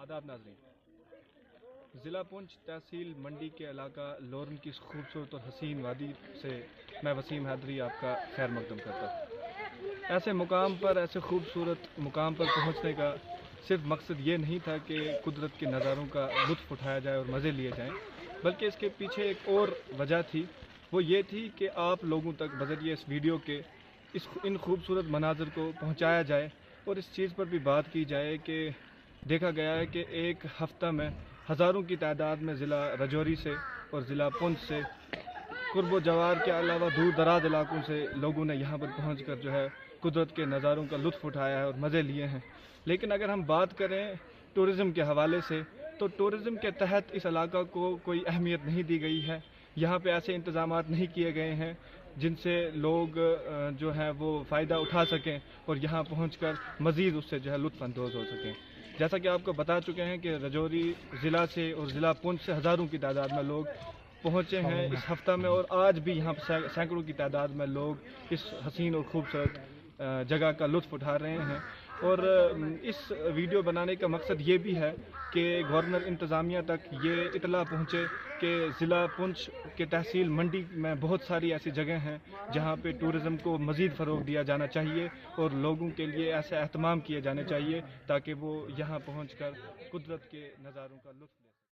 आदाब नाज़रीन, ज़िला पुंछ तहसील मंडी के इलाका लोरन की खूबसूरत और हसीन वादी से मैं वसीम हैदरी आपका खैर मकदम करता हूँ। ऐसे मुकाम पर, ऐसे खूबसूरत मुकाम पर पहुँचने का सिर्फ मकसद ये नहीं था कि कुदरत के नज़ारों का लुत्फ़ उठाया जाए और मज़े लिए जाएँ, बल्कि इसके पीछे एक और वजह थी। वो ये थी कि आप लोगों तक बज़रिए इस वीडियो के इन खूबसूरत मनाज़र को पहुँचाया जाए और इस चीज़ पर भी बात की जाए कि देखा गया है कि एक हफ़्ता में हज़ारों की तादाद में ज़िला रजौरी से और ज़िला पुंछ से कुर्ब जवार के अलावा दूर दराज इलाकों से लोगों ने यहाँ पर पहुँच कर जो है कुदरत के नज़ारों का लुत्फ़ उठाया है और मज़े लिए हैं। लेकिन अगर हम बात करें टूरिज़म के हवाले से, तो टूरिज़म के तहत इस इलाका को कोई अहमियत नहीं दी गई है। यहाँ पे ऐसे इंतज़ामात नहीं किए गए हैं जिनसे लोग जो हैं वो फ़ायदा उठा सकें और यहाँ पहुँचकर मज़ीद उससे जो है लुत्फ़ अंदोज़ हो सकें। जैसा कि आपको बता चुके हैं कि रजौरी ज़िला से और ज़िला पुंछ से हज़ारों की तादाद में लोग पहुँचे हैं इस हफ़्ता में, और आज भी यहाँ सैकड़ों की तादाद में लोग इस हसीन और खूबसूरत जगह का लुत्फ़ उठा रहे हैं। और इस वीडियो बनाने का मकसद ये भी है कि गवर्नर इंतज़ामिया तक ये इतला पहुँचे कि ज़िला पुंछ के तहसील मंडी में बहुत सारी ऐसी जगह हैं जहाँ पे टूरिज़म को मज़ीद फ़रोग़ दिया जाना चाहिए और लोगों के लिए ऐसे एहतमाम किए जाने चाहिए ताकि वो यहाँ पहुँच कर कुदरत के नज़ारों का लुत्फ़ लें।